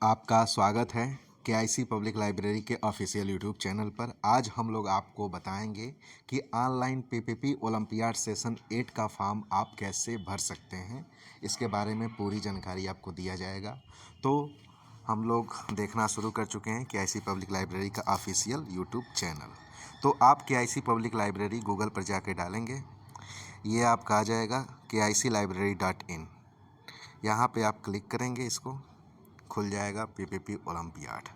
आपका स्वागत है केआईसी पब्लिक लाइब्रेरी के ऑफिशियल यूट्यूब चैनल पर। आज हम लोग आपको बताएंगे कि ऑनलाइन पीपीपी ओलंपियाड सेशन 8 का फॉर्म आप कैसे भर सकते हैं। इसके बारे में पूरी जानकारी आपको दिया जाएगा। तो हम लोग देखना शुरू कर चुके हैं केआईसी पब्लिक लाइब्रेरी का ऑफिशियल यूट्यूब चैनल। तो आप केआईसी पब्लिक लाइब्रेरी गूगल पर जाके डालेंगे, ये आपका आ जाएगा KIClibrary.in। यहाँ पे आप क्लिक करेंगे, इसको खुल जाएगा पीपीपी ओलंपियाड।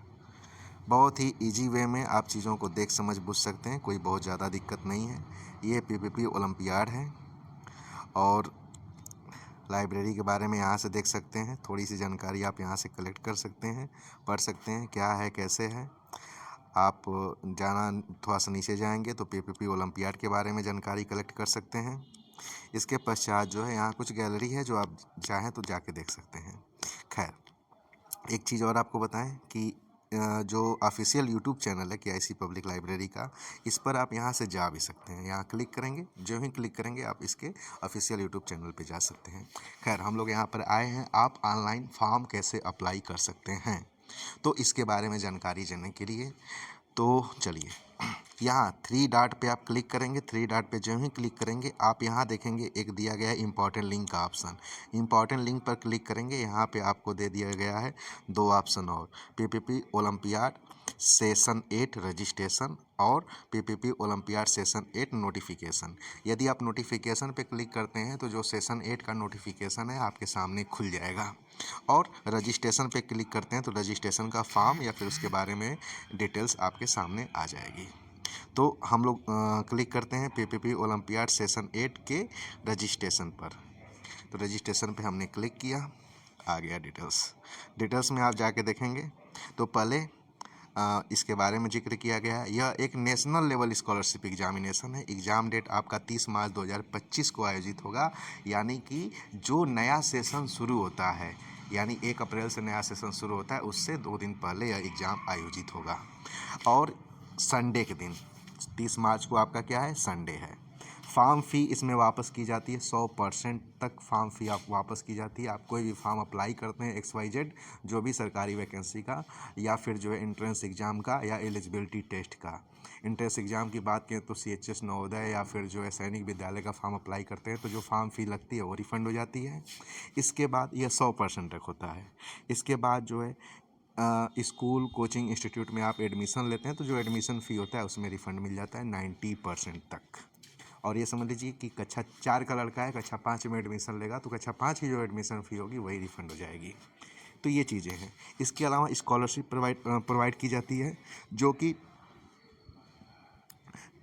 बहुत ही इजी वे में आप चीज़ों को देख समझ बुझ सकते हैं, कोई बहुत ज़्यादा दिक्कत नहीं है। ये पीपीपी ओलंपियाड है और लाइब्रेरी के बारे में यहाँ से देख सकते हैं। थोड़ी सी जानकारी आप यहाँ से कलेक्ट कर सकते हैं, पढ़ सकते हैं क्या है कैसे है। आप जाना थोड़ा सा नीचे जाएंगे तो पीपीपी ओलंपियाड के बारे में जानकारी कलेक्ट कर सकते हैं। इसके पश्चात जो है यहाँ कुछ गैलरी है जो आप चाहें तो जाके देख सकते हैं। खैर, एक चीज़ और आपको बताएं कि जो ऑफिशियल यूट्यूब चैनल है केआईसी पब्लिक लाइब्रेरी का, इस पर आप यहाँ से जा भी सकते हैं। यहाँ क्लिक करेंगे, जो ही क्लिक करेंगे आप इसके ऑफिशियल यूट्यूब चैनल पे जा सकते हैं। खैर, हम लोग यहाँ पर आए हैं, आप ऑनलाइन फॉर्म कैसे अप्लाई कर सकते हैं, तो इसके बारे में जानकारी जानने के लिए तो चलिए यहाँ 3 डॉट पे आप क्लिक करेंगे। 3 डॉट पे जो ही क्लिक करेंगे आप यहाँ देखेंगे एक दिया गया है इंपॉर्टेंट लिंक का ऑप्शन। इंपॉर्टेंट लिंक पर क्लिक करेंगे, यहाँ पे आपको दे दिया गया है 2 ऑप्शन और, पीपीपी ओलंपियाड सेशन 8 रजिस्ट्रेशन और पीपीपी ओलंपियाड सेशन 8 नोटिफिकेशन। यदि आप नोटिफिकेशन पे क्लिक करते हैं तो जो सेशन 8 का नोटिफिकेशन है आपके सामने खुल जाएगा, और रजिस्ट्रेशन पे क्लिक करते हैं तो रजिस्ट्रेशन का फॉर्म या फिर उसके बारे में डिटेल्स आपके सामने आ जाएगी। तो हम लोग क्लिक करते हैं पीपीपी ओलंपियाड सेशन 8 के रजिस्ट्रेशन पर। तो रजिस्ट्रेशन पे हमने क्लिक किया, आ गया डिटेल्स में आप जाके देखेंगे तो पहले इसके बारे में जिक्र किया गया है। यह एक नेशनल लेवल स्कॉलरशिप एग्जामिनेशन है। एग्ज़ाम डेट आपका 30 मार्च 2025 को आयोजित होगा, यानी कि जो नया सेशन शुरू होता है, यानी 1 अप्रैल से नया सेशन शुरू होता है, उससे 2 दिन पहले यह एग्ज़ाम आयोजित होगा। और संडे के दिन 30 मार्च को आपका क्या है, संडे है। फार्म फ़ी इसमें वापस की जाती है, 100% तक फार्म फ़ी आप वापस की जाती है। आप कोई भी फार्म अप्लाई करते हैं XYZ, जो भी सरकारी वैकेंसी का या फिर जो है एंट्रेंस एग्ज़ाम का या एलिजिबिलिटी टेस्ट का। एंट्रेंस एग्ज़ाम की बात करें तो CHS नवोदय या फिर जो है सैनिक विद्यालय का फॉर्म अप्लाई करते हैं तो जो फार्म फ़ी लगती है वो रिफ़ंड हो जाती है। इसके बाद यह 100% तक होता है। इसके बाद जो है स्कूल कोचिंग इंस्टीट्यूट में आप एडमिशन लेते हैं तो जो एडमिशन फ़ी होता है उसमें रिफ़ंड मिल जाता है 90% तक। और ये समझ लीजिए कि कक्षा 4 का लड़का है, कक्षा 5 में एडमिशन लेगा तो कक्षा 5 की जो एडमिशन फ़ी होगी वही रिफ़ंड हो जाएगी। तो ये चीज़ें हैं। इसके अलावा स्कॉलरशिप प्रोवाइड की जाती है, जो कि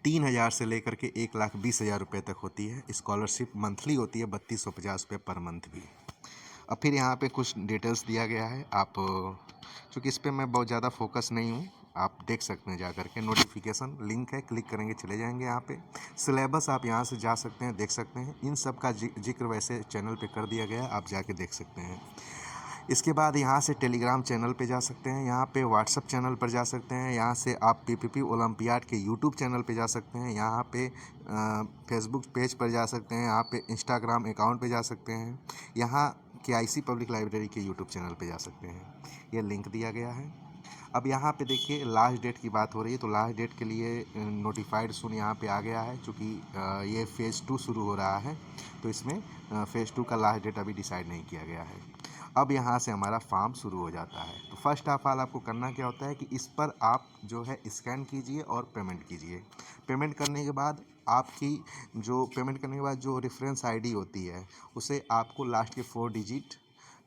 3,000 से लेकर के 1,20,000 रुपये तक होती है। स्कॉलरशिप मंथली होती है 3250 रुपये पर मंथ भी। अब फिर यहाँ पे कुछ डिटेल्स दिया गया है, आप चूँकि इस पर मैं बहुत ज़्यादा फोकस नहीं हूँ, आप देख सकते हैं जा करके। नोटिफिकेशन लिंक है, क्लिक करेंगे चले जाएंगे यहाँ पे। सिलेबस आप यहाँ से जा सकते हैं, देख सकते हैं। इन सब का जिक्र वैसे चैनल पे कर दिया गया है, आप जाके देख सकते हैं। इसके बाद यहाँ से टेलीग्राम चैनल पे जा सकते हैं, यहाँ पे व्हाट्सअप चैनल पर जा सकते हैं, यहाँ से आप पीपीपी ओलंपियाड के यूट्यूब चैनल पे जा सकते हैं, यहाँ पे फेसबुक पेज पर जा सकते हैं, यहाँ पे इंस्टाग्राम अकाउंट पे जा सकते हैं, यहाँ केआईसी पब्लिक लाइब्रेरी के यूट्यूब चैनल पे जा सकते हैं। ये लिंक दिया गया है। अब यहाँ पे देखिए लास्ट डेट की बात हो रही है, तो लास्ट डेट के लिए नोटिफाइड सून यहाँ पे आ गया है, चूँकि ये फ़ेज़ 2 शुरू हो रहा है तो इसमें फ़ेज़ 2 का लास्ट डेट अभी डिसाइड नहीं किया गया है। अब यहाँ से हमारा फॉर्म शुरू हो जाता है। तो फर्स्ट ऑफ ऑल आपको करना क्या होता है कि इस पर आप जो है स्कैन कीजिए और पेमेंट कीजिए। पेमेंट करने के बाद आपकी पेमेंट करने के बाद जो रेफरेंस आईडी होती है उसे आपको लास्ट के 4 डिजिट,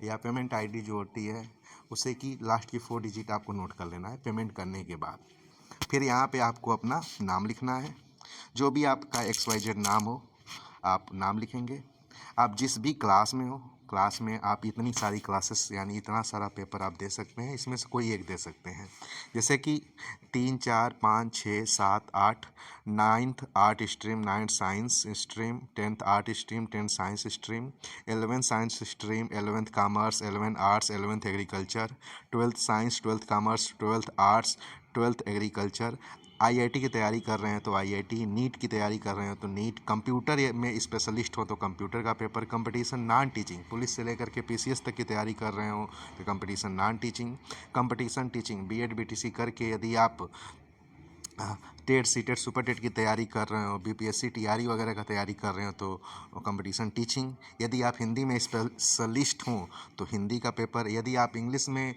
या पेमेंट आईडी जो होती है उसे की लास्ट की 4 डिजिट आपको नोट कर लेना है पेमेंट करने के बाद। फिर यहाँ पे आपको अपना नाम लिखना है, जो भी आपका XYZ नाम हो आप नाम लिखेंगे। आप जिस भी क्लास में हो, क्लास में आप इतनी सारी क्लासेस यानी इतना सारा पेपर आप दे सकते हैं, इसमें से कोई एक दे सकते हैं। जैसे कि 3, 4, 5, 6, 7, 8, 9th art stream 9th science stream, 10th art stream 10th science stream, 11th science stream, 11th commerce, 11th arts, 11th agriculture, 12th science, 12th commerce, 12th arts, 12th agriculture, IIT की तैयारी कर रहे हैं तो आईआईटी, नीट की तैयारी कर रहे हो तो नीट, कंप्यूटर में स्पेशलिस्ट हो तो कंप्यूटर का paper, competition non teaching, police से लेकर के पीसीएस तक की तैयारी कर रहे हो तो competition non teaching, competition teaching BEd BTC करके यदि आप टेट सीटेट सुपर टेट की तैयारी कर रहे हो, बीपीएससी टीआरई वगैरह का तैयारी कर रहे हो तो कंपटीशन टीचिंग, यदि आप हिंदी में स्पेशलिस्ट हो तो हिंदी का पेपर, यदि आप इंग्लिश में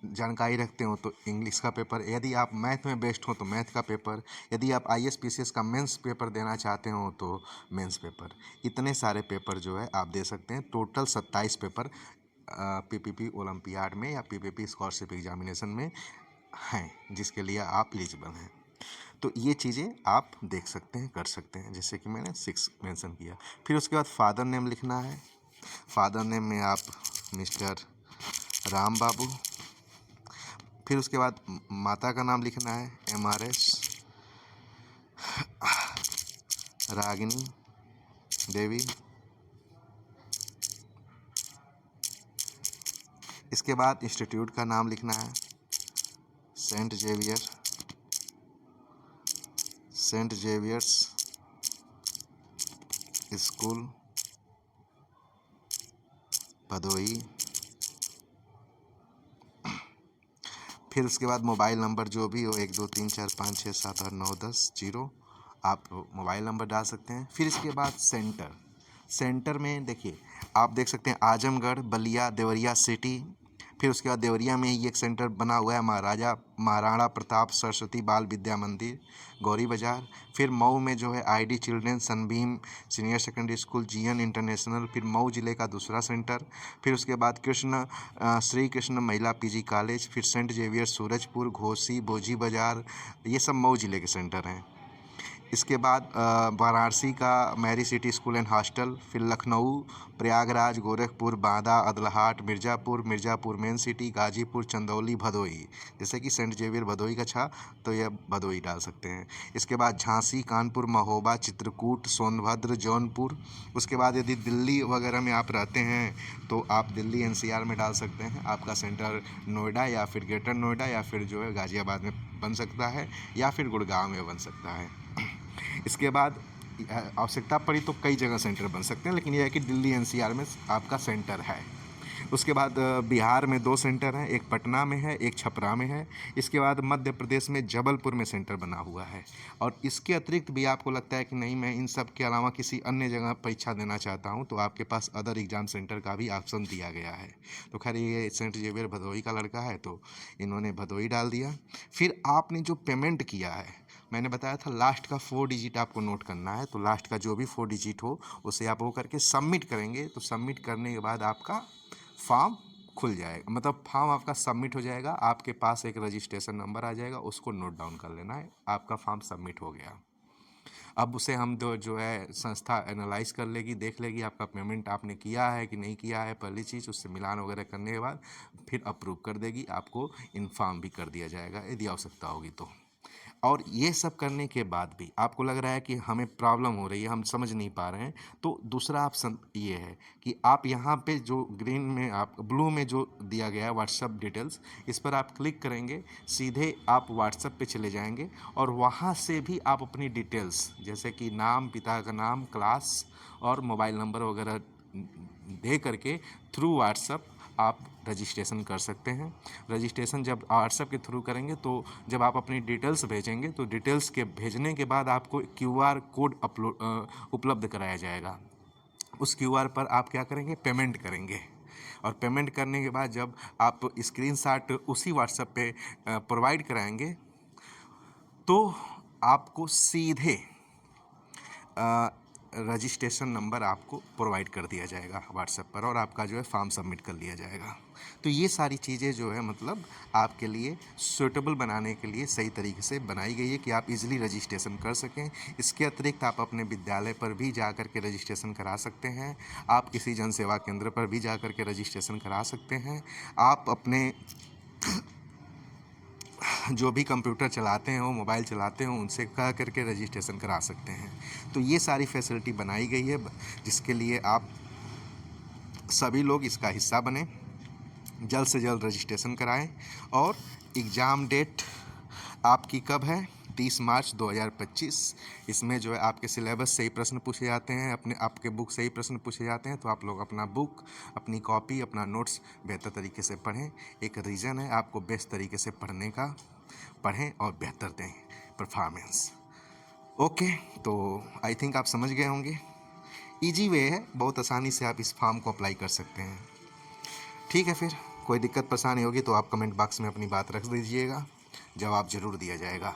जानकारी रखते हो तो इंग्लिश का पेपर, यदि आप मैथ में बेस्ट हो तो मैथ का पेपर, यदि आप आईएएस पीसीएस का मेंस पेपर देना चाहते हो तो मेंस पेपर। इतने सारे पेपर जो है आप दे सकते हैं। टोटल 27 पेपर पीपीपी ओलंपियाड में या पीपीपी स्कॉलरशिप एग्जामिनेशन में हैं, जिसके लिए आप एलिजिबल हैं। तो ये चीज़ें आप देख सकते हैं, कर सकते हैं, जैसे कि मैंने 6 मेंशन किया। फिर उसके बाद फादर नेम लिखना है। फादर नेम में आप मिस्टर राम बाबू। फिर उसके बाद माता का नाम लिखना है एमआरएस रागिनी देवी। इसके बाद इंस्टीट्यूट का नाम लिखना है सेंट जेवियर्स स्कूल भदोही। फिर उसके बाद मोबाइल नंबर जो भी हो 1234567890 आप मोबाइल नंबर डाल सकते हैं। फिर इसके बाद सेंटर में देखिए आप देख सकते हैं आजमगढ़, बलिया, देवरिया सिटी। फिर उसके बाद देवरिया में ही एक सेंटर बना हुआ है महाराणा प्रताप सरस्वती बाल विद्या मंदिर गौरी बाजार। फिर मऊ में जो है ID children Sunbeam senior secondary school GN international, फिर मऊ जिले का दूसरा सेंटर। फिर उसके बाद श्री कृष्ण महिला पीजी कॉलेज, फिर सेंट जेवियर सूरजपुर, घोसी, बोजी बाजार, ये सब मऊ जिले के सेंटर हैं। इसके बाद वाराणसी का Mary city school and hostel, फिर लखनऊ, प्रयागराज, गोरखपुर, बांदा, अदलहाट, मिर्ज़ापुर मेन सिटी, गाजीपुर, चंदौली, भदोही। जैसे कि सेंट जेवियर भदोही का था तो यह भदोही डाल सकते हैं। इसके बाद झांसी, कानपुर, महोबा, चित्रकूट, सोनभद्र, जौनपुर। उसके बाद यदि दिल्ली वगैरह में आप रहते हैं तो आप दिल्ली एनसीआर में डाल सकते हैं। आपका सेंटर नोएडा या फिर ग्रेटर नोएडा या फिर जो है गाज़ियाबाद में बन सकता है या फिर गुड़गांव में बन सकता है। इसके बाद आवश्यकता पड़ी तो कई जगह सेंटर बन सकते हैं, लेकिन यह है कि दिल्ली एनसीआर में आपका सेंटर है। उसके बाद बिहार में 2 सेंटर हैं, एक पटना में है, एक छपरा में है। इसके बाद मध्य प्रदेश में जबलपुर में सेंटर बना हुआ है। और इसके अतिरिक्त भी आपको लगता है कि नहीं मैं इन सब के अलावा किसी अन्य जगह परीक्षा देना चाहता हूं, तो आपके पास अदर एग्ज़ाम सेंटर का भी ऑप्शन दिया गया है। तो खैर ये सेंट जेवियर भदोही का लड़का है तो इन्होंने भदोही डाल दिया। फिर आपने जो पेमेंट किया है, मैंने बताया था लास्ट का 4 डिजिट आपको नोट करना है, तो लास्ट का जो भी 4 डिजिट हो उसे आप वो करके सबमिट करेंगे। तो सबमिट करने के बाद आपका फॉर्म खुल जाएगा, मतलब फॉर्म आपका सबमिट हो जाएगा। आपके पास एक रजिस्ट्रेशन नंबर आ जाएगा, उसको नोट डाउन कर लेना है। आपका फॉर्म सबमिट हो गया। अब उसे हम जो है संस्था एनालाइज कर लेगी, देख लेगी आपका पेमेंट आपने किया है कि नहीं किया है। पहली चीज़ उससे मिलान वगैरह करने के बाद फिर अप्रूव कर देगी, आपको इन्फॉर्म भी कर दिया जाएगा यदि आवश्यकता होगी तो। और ये सब करने के बाद भी आपको लग रहा है कि हमें प्रॉब्लम हो रही है, हम समझ नहीं पा रहे हैं, तो दूसरा ऑप्शन ये है कि आप यहाँ पे जो ग्रीन में आप ब्लू में जो दिया गया है व्हाट्सअप डिटेल्स, इस पर आप क्लिक करेंगे, सीधे आप व्हाट्सअप पे चले जाएंगे और वहाँ से भी आप अपनी डिटेल्स जैसे कि नाम, पिता का नाम, क्लास और मोबाइल नंबर वगैरह दे करके थ्रू व्हाट्सअप आप रजिस्ट्रेशन कर सकते हैं। रजिस्ट्रेशन जब व्हाट्सएप के थ्रू करेंगे तो जब आप अपनी डिटेल्स भेजेंगे तो डिटेल्स के भेजने के बाद आपको क्यूआर कोड उपलब्ध कराया जाएगा। उस क्यूआर पर आप क्या करेंगे, पेमेंट करेंगे। और पेमेंट करने के बाद जब आप स्क्रीनशॉट उसी व्हाट्सएप पे प्रोवाइड कराएंगे तो आपको सीधे रजिस्ट्रेशन नंबर आपको प्रोवाइड कर दिया जाएगा व्हाट्सएप पर और आपका जो है फॉर्म सबमिट कर लिया जाएगा। तो ये सारी चीज़ें जो है मतलब आपके लिए सूटेबल बनाने के लिए सही तरीके से बनाई गई है कि आप इजीली रजिस्ट्रेशन कर सकें। इसके अतिरिक्त आप अपने विद्यालय पर भी जा कर के रजिस्ट्रेशन करा सकते हैं। आप किसी जन सेवा केंद्र पर भी जा कर के रजिस्ट्रेशन करा सकते हैं। आप अपने जो भी कंप्यूटर चलाते हैं, वो मोबाइल चलाते हैं, उनसे कह करके रजिस्ट्रेशन करा सकते हैं। तो ये सारी फैसिलिटी बनाई गई है जिसके लिए आप सभी लोग इसका हिस्सा बने, जल्द से जल्द रजिस्ट्रेशन कराएं। और एग्ज़ाम डेट आपकी कब है, 30 मार्च 2025। इसमें जो है आपके सिलेबस से ही प्रश्न पूछे जाते हैं, आपके बुक से ही प्रश्न पूछे जाते हैं। तो आप लोग अपना बुक, अपनी कॉपी, अपना नोट्स बेहतर तरीके से पढ़ें। एक रीज़न है आपको बेस्ट तरीके से पढ़ने का, पढ़ें और बेहतर दें परफॉर्मेंस। ओके, तो आई थिंक आप समझ गए होंगे। इजी वे है, बहुत आसानी से आप इस फॉर्म को अप्लाई कर सकते हैं। ठीक है, फिर कोई दिक्कत परेशानी होगी तो आप कमेंट बॉक्स में अपनी बात रख दीजिएगा, जवाब ज़रूर दिया जाएगा।